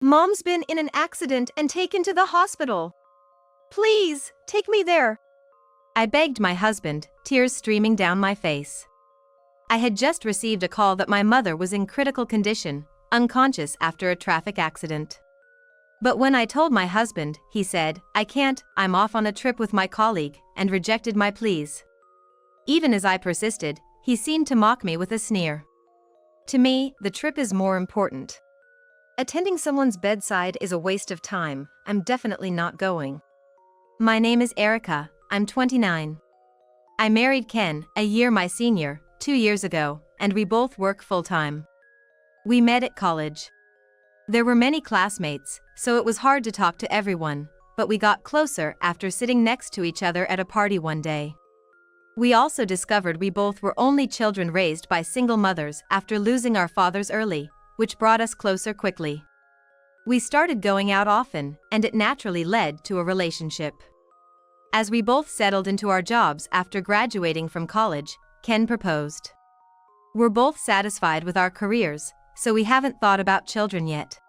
Mom's been in an accident and taken to the hospital. Please, take me there. I begged my husband, tears streaming down my face. I had just received a call that my mother was in critical condition, unconscious after a traffic accident. But when I told my husband, he said, "I can't, I'm off on a trip with my colleague," and rejected my pleas. Even as I persisted, he seemed to mock me with a sneer. To me, the trip is more important. Attending someone's bedside is a waste of time. I'm definitely not going. My name is Erica, I'm 29. I married Ken, a year my senior, 2 years ago, and we both work full-time. We met at college. There were many classmates, so it was hard to talk to everyone, but we got closer after sitting next to each other at a party one day. We also discovered we both were only children raised by single mothers after losing our fathers early, which brought us closer quickly. We started going out often, and it naturally led to a relationship. As we both settled into our jobs after graduating from college, Ken proposed. We're both satisfied with our careers, so we haven't thought about children yet.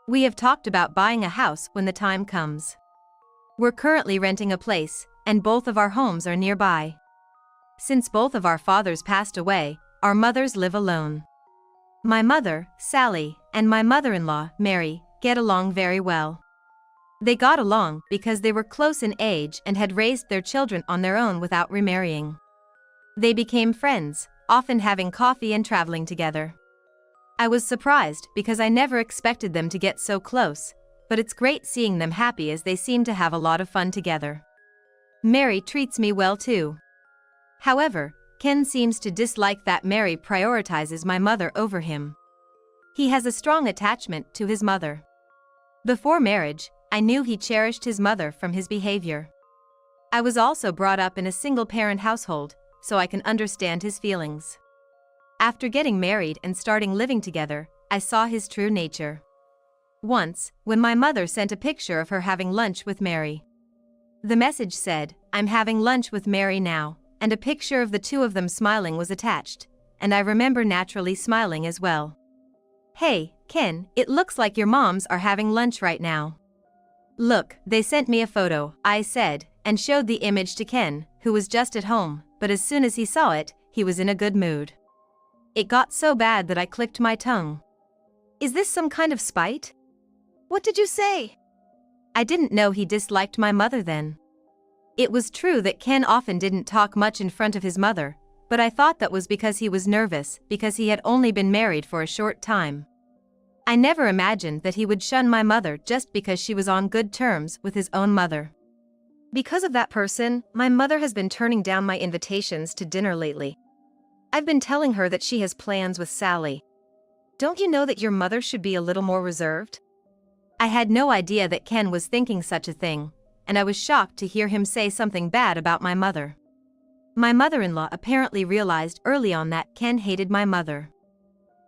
We have talked about buying a house when the time comes. We're currently renting a place, and both of our homes are nearby. Since both of our fathers passed away, our mothers live alone. My mother, Sally, and my mother-in-law, Mary, get along very well. They got along because they were close in age and had raised their children on their own without remarrying. They became friends, often having coffee and traveling together. I was surprised because I never expected them to get so close, but it's great seeing them happy as they seem to have a lot of fun together. Mary treats me well too. However, Ken seems to dislike that Mary prioritizes my mother over him. He has a strong attachment to his mother. Before marriage, I knew he cherished his mother from his behavior. I was also brought up in a single-parent household, so I can understand his feelings. After getting married and starting living together, I saw his true nature. Once, when my mother sent a picture of her having lunch with Mary. The message said, "I'm having lunch with Mary now," and a picture of the two of them smiling was attached, and I remember naturally smiling as well. "Hey, Ken, it looks like your moms are having lunch right now." "Look, they sent me a photo," I said, and showed the image to Ken, who was just at home, but as soon as he saw it, he was in a good mood. It got so bad that I clicked my tongue. "Is this some kind of spite? What did you say?" I didn't know he disliked my mother then. It was true that Ken often didn't talk much in front of his mother, but I thought that was because he was nervous because he had only been married for a short time. I never imagined that he would shun my mother just because she was on good terms with his own mother. Because of that person, my mother has been turning down my invitations to dinner lately. I've been telling her that she has plans with Sally. Don't you know that your mother should be a little more reserved? I had no idea that Ken was thinking such a thing, and I was shocked to hear him say something bad about my mother. My mother-in-law apparently realized early on that Ken hated my mother.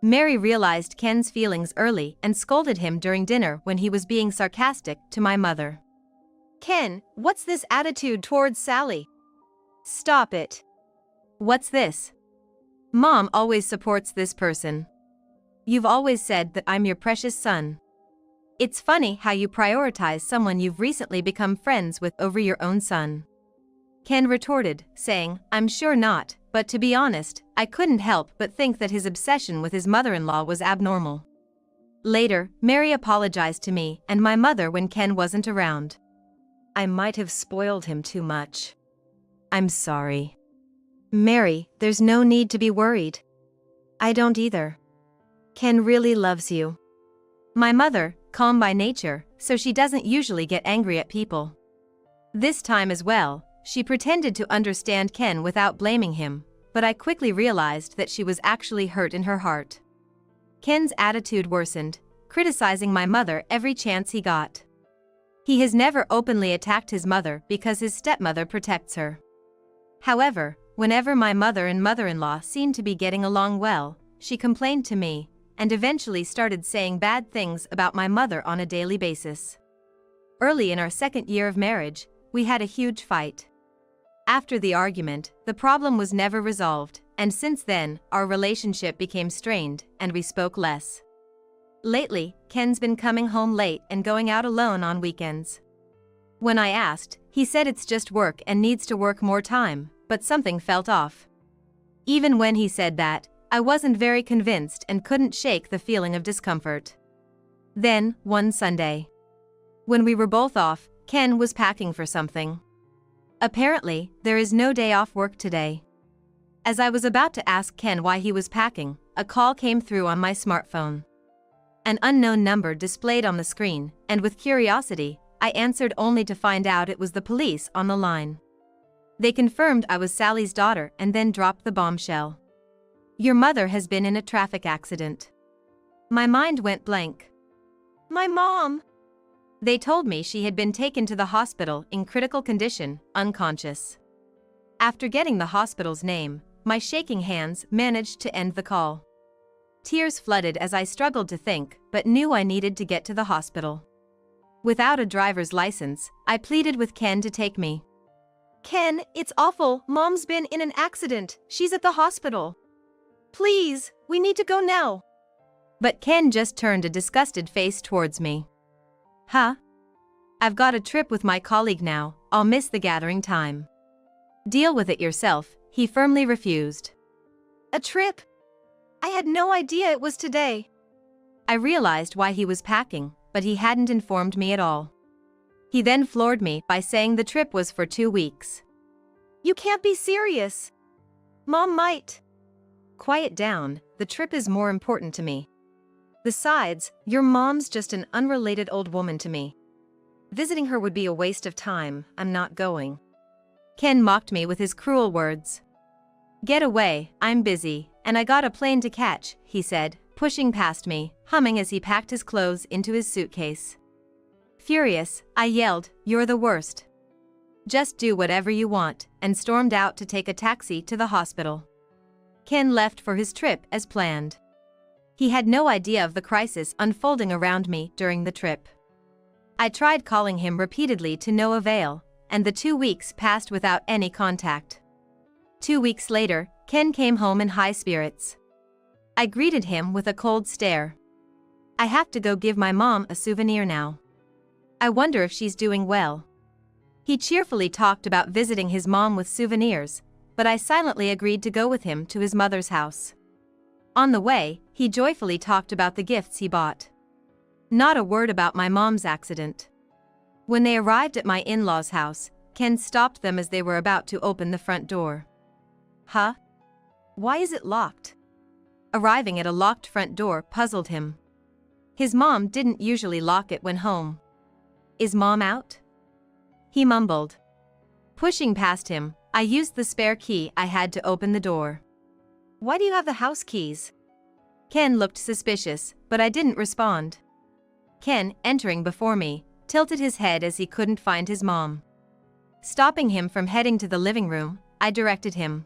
Mary realized Ken's feelings early and scolded him during dinner when he was being sarcastic to my mother. "Ken, what's this attitude towards Sally? Stop it." "What's this? Mom always supports this person. You've always said that I'm your precious son. It's funny how you prioritize someone you've recently become friends with over your own son." Ken retorted, saying, "I'm sure not, but to be honest, I couldn't help but think that his obsession with his mother-in-law was abnormal." Later, Mary apologized to me and my mother when Ken wasn't around. "I might have spoiled him too much. I'm sorry." "Mary, there's no need to be worried. I don't either. Ken really loves you." My mother, calm by nature, so she doesn't usually get angry at people. This time as well, she pretended to understand Ken without blaming him, but I quickly realized that she was actually hurt in her heart. Ken's attitude worsened, criticizing my mother every chance he got. He has never openly attacked his mother because his stepmother protects her. However, whenever my mother and mother-in-law seemed to be getting along well, she complained to me, and eventually started saying bad things about my mother on a daily basis. Early in our second year of marriage, we had a huge fight. After the argument, the problem was never resolved, and since then, our relationship became strained, and we spoke less. Lately, Ken's been coming home late and going out alone on weekends. When I asked, he said it's just work and needs to work more time, but something felt off. Even when he said that, I wasn't very convinced and couldn't shake the feeling of discomfort. Then, one Sunday, when we were both off, Ken was packing for something. Apparently, there is no day off work today. As I was about to ask Ken why he was packing, a call came through on my smartphone. An unknown number displayed on the screen, and with curiosity, I answered only to find out it was the police on the line. They confirmed I was Sally's daughter and then dropped the bombshell. "Your mother has been in a traffic accident." My mind went blank. "My mom!" They told me she had been taken to the hospital in critical condition, unconscious. After getting the hospital's name, my shaking hands managed to end the call. Tears flooded as I struggled to think, but knew I needed to get to the hospital. Without a driver's license, I pleaded with Ken to take me. "Ken, it's awful. Mom's been in an accident. She's at the hospital. Please, we need to go now." But Ken just turned a disgusted face towards me. "Huh? I've got a trip with my colleague now. I'll miss the gathering time." "Deal with it yourself," he firmly refused. "A trip? I had no idea it was today." I realized why he was packing, but he hadn't informed me at all. He then floored me by saying the trip was for 2 weeks. "You can't be serious. Mom might." "Quiet down, the trip is more important to me. Besides, your mom's just an unrelated old woman to me. Visiting her would be a waste of time. I'm not going." Ken mocked me with his cruel words. "Get away, I'm busy, and I got a plane to catch," he said, pushing past me, humming as he packed his clothes into his suitcase. Furious, I yelled, "You're the worst. Just do whatever you want," and stormed out to take a taxi to the hospital. Ken left for his trip as planned. He had no idea of the crisis unfolding around me during the trip. I tried calling him repeatedly to no avail, and the 2 weeks passed without any contact. 2 weeks later, Ken came home in high spirits. I greeted him with a cold stare. "I have to go give my mom a souvenir now. I wonder if she's doing well." He cheerfully talked about visiting his mom with souvenirs, but I silently agreed to go with him to his mother's house. On the way, he joyfully talked about the gifts he bought. Not a word about my mom's accident. When they arrived at my in-laws' house, Ken stopped them as they were about to open the front door. "Huh? Why is it locked?" Arriving at a locked front door puzzled him. His mom didn't usually lock it when home. "Is Mom out?" he mumbled. Pushing past him, I used the spare key I had to open the door. "Why do you have the house keys?" Ken looked suspicious, but I didn't respond. Ken, entering before me, tilted his head as he couldn't find his mom. Stopping him from heading to the living room, I directed him.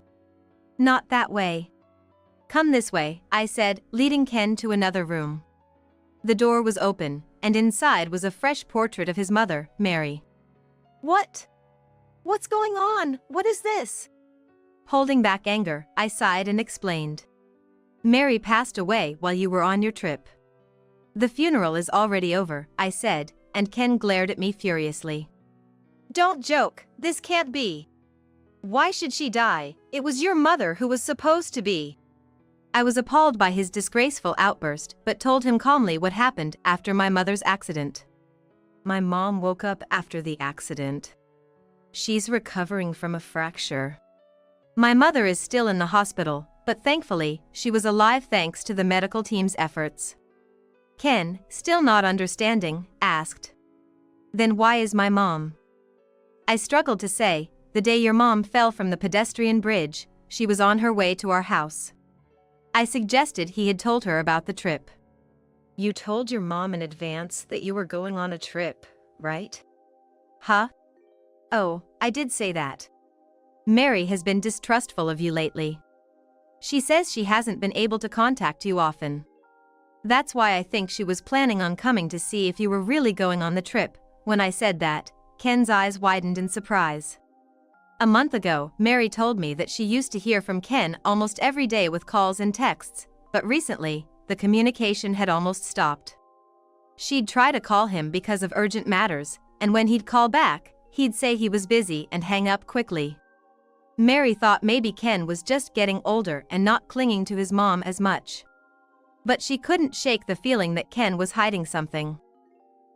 "Not that way. Come this way," I said, leading Ken to another room. The door was open, and inside was a fresh portrait of his mother, Mary. "What? What's going on? What is this?" Holding back anger, I sighed and explained. "Mary passed away while you were on your trip." "The funeral is already over," I said, and Ken glared at me furiously. "Don't joke, this can't be. Why should she die? It was your mother who was supposed to be." I was appalled by his disgraceful outburst, but told him calmly what happened after my mother's accident. "My mom woke up after the accident. She's recovering from a fracture. My mother is still in the hospital, but thankfully, she was alive thanks to the medical team's efforts." Ken, still not understanding, asked, "Then why is my mom?" I struggled to say, "The day your mom fell from the pedestrian bridge, she was on her way to our house." I suggested he had told her about the trip. "You told your mom in advance that you were going on a trip, right?" "Huh? Oh, I did say that. Mary has been distrustful of you lately. She says she hasn't been able to contact you often. That's why I think she was planning on coming to see if you were really going on the trip." When I said that, Ken's eyes widened in surprise. A month ago, Mary told me that she used to hear from Ken almost every day with calls and texts, but recently, the communication had almost stopped. She'd try to call him because of urgent matters, and when he'd call back, he'd say he was busy and hang up quickly. Mary thought maybe Ken was just getting older and not clinging to his mom as much. But she couldn't shake the feeling that Ken was hiding something.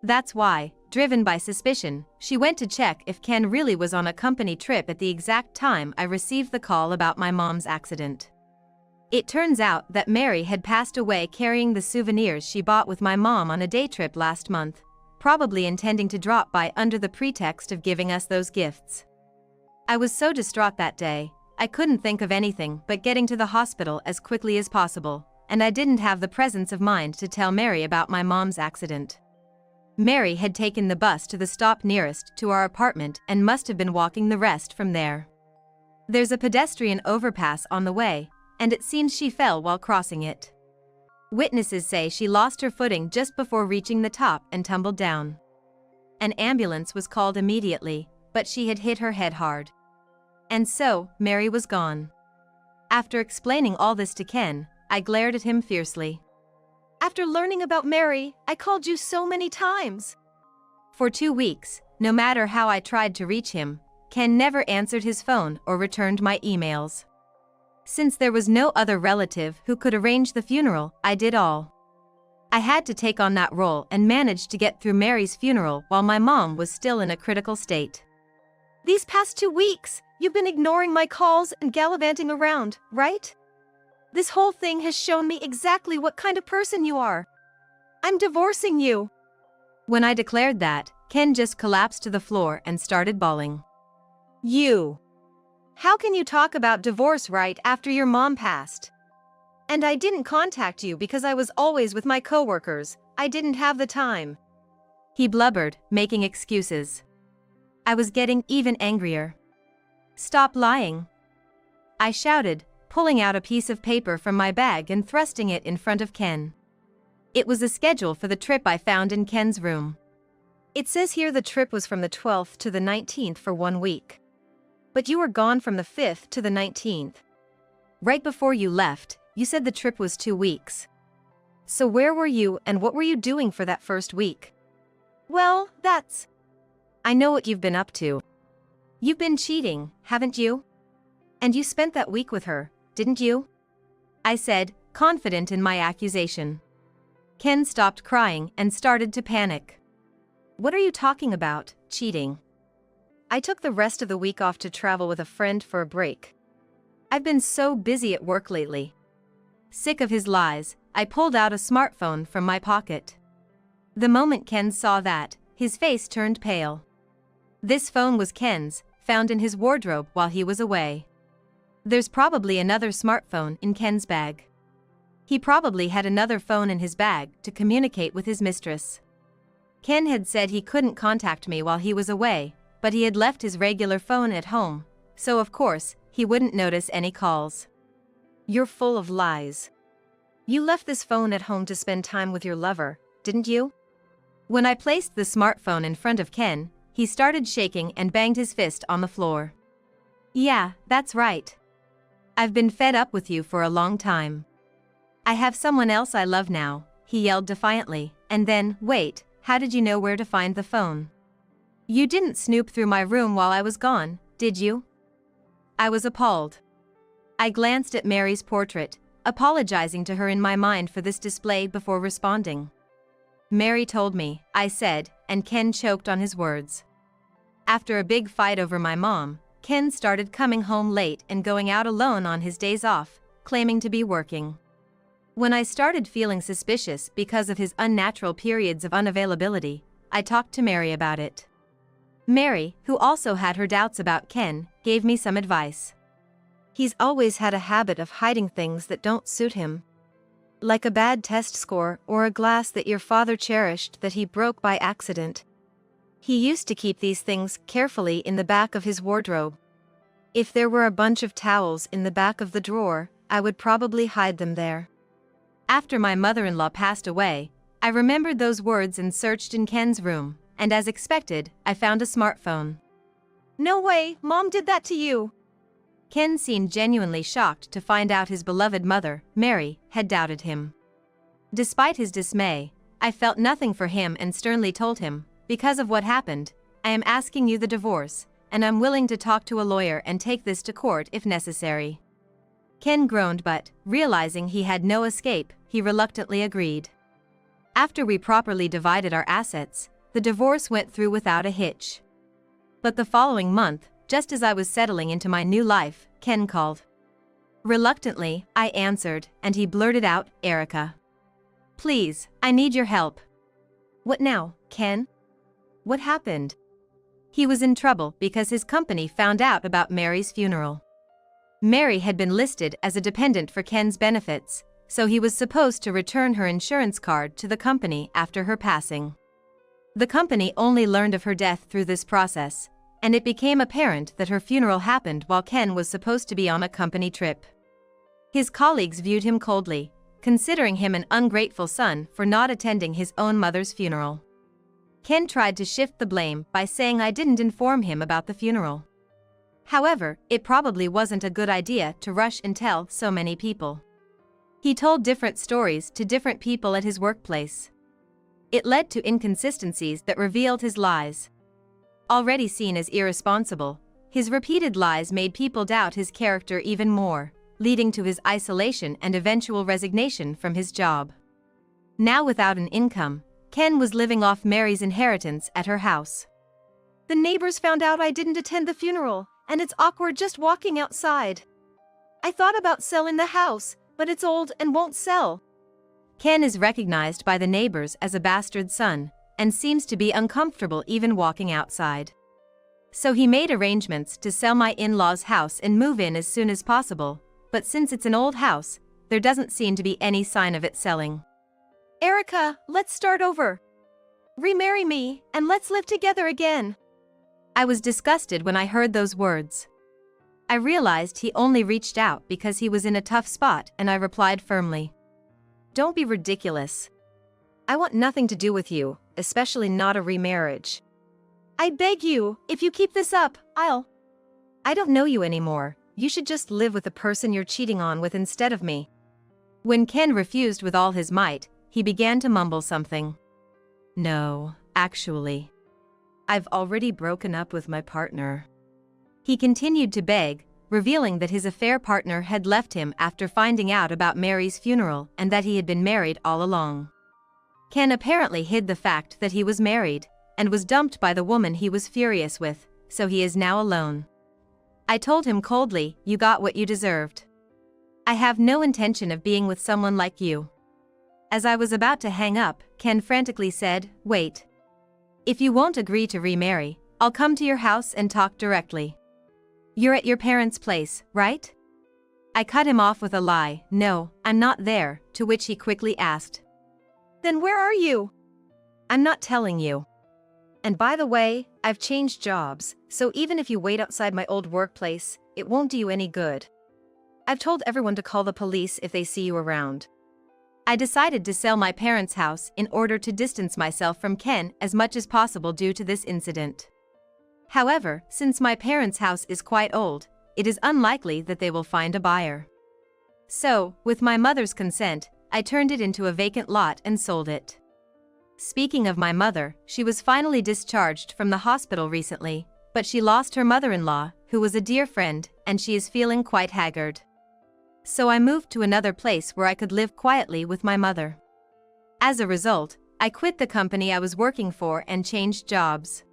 That's why, driven by suspicion, she went to check if Ken really was on a company trip at the exact time I received the call about my mom's accident. It turns out that Mary had passed away carrying the souvenirs she bought with my mom on a day trip last month, probably intending to drop by under the pretext of giving us those gifts. I was so distraught that day, I couldn't think of anything but getting to the hospital as quickly as possible, and I didn't have the presence of mind to tell Mary about my mom's accident. Mary had taken the bus to the stop nearest to our apartment and must have been walking the rest from there. There's a pedestrian overpass on the way, and it seems she fell while crossing it. Witnesses say she lost her footing just before reaching the top and tumbled down. An ambulance was called immediately, but she had hit her head hard. And so, Mary was gone. After explaining all this to Ken, I glared at him fiercely. After learning about Mary, I called you so many times. For 2 weeks, no matter how I tried to reach him, Ken never answered his phone or returned my emails. Since there was no other relative who could arrange the funeral, I did all. I had to take on that role and managed to get through Mary's funeral while my mom was still in a critical state. These past 2 weeks, you've been ignoring my calls and gallivanting around, right? This whole thing has shown me exactly what kind of person you are. I'm divorcing you. When I declared that, Ken just collapsed to the floor and started bawling. You. How can you talk about divorce right after your mom passed? And I didn't contact you because I was always with my coworkers. I didn't have the time. He blubbered, making excuses. I was getting even angrier. Stop lying. I shouted, pulling out a piece of paper from my bag and thrusting it in front of Ken. It was a schedule for the trip I found in Ken's room. It says here the trip was from the 12th to the 19th for 1 week. But you were gone from the 5th to the 19th. Right before you left, you said the trip was 2 weeks. So where were you and what were you doing for that first week? Well, I know what you've been up to. You've been cheating, haven't you? And you spent that week with her, didn't you? I said, confident in my accusation. Ken stopped crying and started to panic. What are you talking about, cheating? I took the rest of the week off to travel with a friend for a break. I've been so busy at work lately. Sick of his lies, I pulled out a smartphone from my pocket. The moment Ken saw that, his face turned pale. This phone was Ken's, found in his wardrobe while he was away. There's probably another smartphone in Ken's bag. He probably had another phone in his bag to communicate with his mistress. Ken had said he couldn't contact me while he was away, but he had left his regular phone at home, so of course, he wouldn't notice any calls. You're full of lies. You left this phone at home to spend time with your lover, didn't you? When I placed the smartphone in front of Ken, he started shaking and banged his fist on the floor. Yeah, that's right. I've been fed up with you for a long time. I have someone else I love now, he yelled defiantly, and then, wait, how did you know where to find the phone? You didn't snoop through my room while I was gone, did you? I was appalled. I glanced at Mary's portrait, apologizing to her in my mind for this display before responding. Mary told me, I said, and Ken choked on his words. After a big fight over my mom, Ken started coming home late and going out alone on his days off, claiming to be working. When I started feeling suspicious because of his unnatural periods of unavailability, I talked to Mary about it. Mary, who also had her doubts about Ken, gave me some advice. He's always had a habit of hiding things that don't suit him. Like a bad test score or a glass that your father cherished that he broke by accident. He used to keep these things carefully in the back of his wardrobe. If there were a bunch of towels in the back of the drawer, I would probably hide them there. After my mother-in-law passed away, I remembered those words and searched in Ken's room, and as expected, I found a smartphone. No way, Mom did that to you. Ken seemed genuinely shocked to find out his beloved mother, Mary, had doubted him. Despite his dismay, I felt nothing for him and sternly told him, because of what happened, I am asking you the divorce, and I'm willing to talk to a lawyer and take this to court if necessary. Ken groaned, but, realizing he had no escape, he reluctantly agreed. After we properly divided our assets, the divorce went through without a hitch. But the following month, just as I was settling into my new life, Ken called. Reluctantly, I answered, and he blurted out, "Erica. Please, I need your help." What now, Ken? What happened? He was in trouble because his company found out about Mary's funeral. Mary had been listed as a dependent for Ken's benefits, so he was supposed to return her insurance card to the company after her passing. The company only learned of her death through this process, and it became apparent that her funeral happened while Ken was supposed to be on a company trip. His colleagues viewed him coldly, considering him an ungrateful son for not attending his own mother's funeral. Ken tried to shift the blame by saying I didn't inform him about the funeral. However, it probably wasn't a good idea to rush and tell so many people. He told different stories to different people at his workplace. It led to inconsistencies that revealed his lies. Already seen as irresponsible, his repeated lies made people doubt his character even more, leading to his isolation and eventual resignation from his job. Now without an income, Ken was living off Mary's inheritance at her house. The neighbors found out I didn't attend the funeral, and it's awkward just walking outside. I thought about selling the house, but it's old and won't sell. Ken is recognized by the neighbors as a bastard son, and seems to be uncomfortable even walking outside. So he made arrangements to sell my in-laws' house and move in as soon as possible, but since it's an old house, there doesn't seem to be any sign of it selling. Erica, let's start over. Remarry me, and let's live together again. I was disgusted when I heard those words. I realized he only reached out because he was in a tough spot, and I replied firmly. Don't be ridiculous. I want nothing to do with you, especially not a remarriage. I beg you, if you keep this up, I don't know you anymore. You should just live with the person you're cheating on with instead of me. When Ken refused with all his might, he began to mumble something. No, actually, I've already broken up with my partner. He continued to beg, revealing that his affair partner had left him after finding out about Mary's funeral and that he had been married all along. Ken apparently hid the fact that he was married, and was dumped by the woman he was furious with, so he is now alone. I told him coldly, you got what you deserved. I have no intention of being with someone like you. As I was about to hang up, Ken frantically said, wait. If you won't agree to remarry, I'll come to your house and talk directly. You're at your parents' place, right? I cut him off with a lie, no, I'm not there, to which he quickly asked. Then where are you? I'm not telling you. And by the way, I've changed jobs, so even if you wait outside my old workplace, it won't do you any good. I've told everyone to call the police if they see you around. I decided to sell my parents' house in order to distance myself from Ken as much as possible due to this incident. However, since my parents' house is quite old, it is unlikely that they will find a buyer. So, with my mother's consent, I turned it into a vacant lot and sold it. Speaking of my mother, she was finally discharged from the hospital recently, but she lost her mother-in-law, who was a dear friend, and she is feeling quite haggard. So I moved to another place where I could live quietly with my mother. As a result, I quit the company I was working for and changed jobs.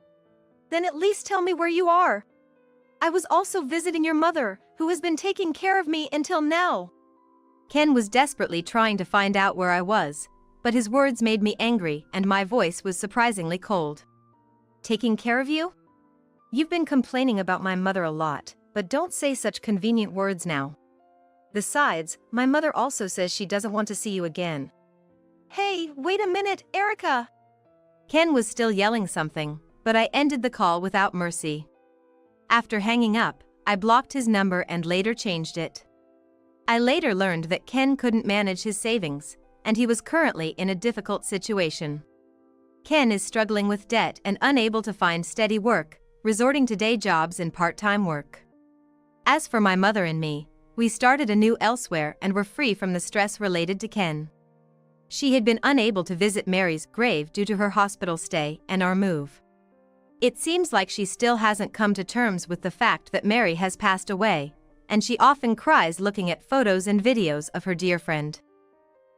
Then at least tell me where you are. I was also visiting your mother, who has been taking care of me until now. Ken was desperately trying to find out where I was, but his words made me angry and my voice was surprisingly cold. Taking care of you? You've been complaining about my mother a lot, but don't say such convenient words now. Besides, my mother also says she doesn't want to see you again. Hey, wait a minute, Erica! Ken was still yelling something, but I ended the call without mercy. After hanging up, I blocked his number and later changed it. I later learned that Ken couldn't manage his savings, and he was currently in a difficult situation. Ken is struggling with debt and unable to find steady work, resorting to day jobs and part-time work. As for my mother and me, we started anew elsewhere and were free from the stress related to Ken. She had been unable to visit Mary's grave due to her hospital stay and our move. It seems like she still hasn't come to terms with the fact that Mary has passed away, and she often cries looking at photos and videos of her dear friend.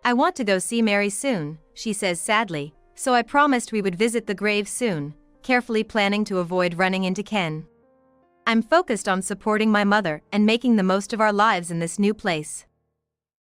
I want to go see Mary soon, she says sadly, so I promised we would visit the grave soon, carefully planning to avoid running into Ken. I'm focused on supporting my mother and making the most of our lives in this new place.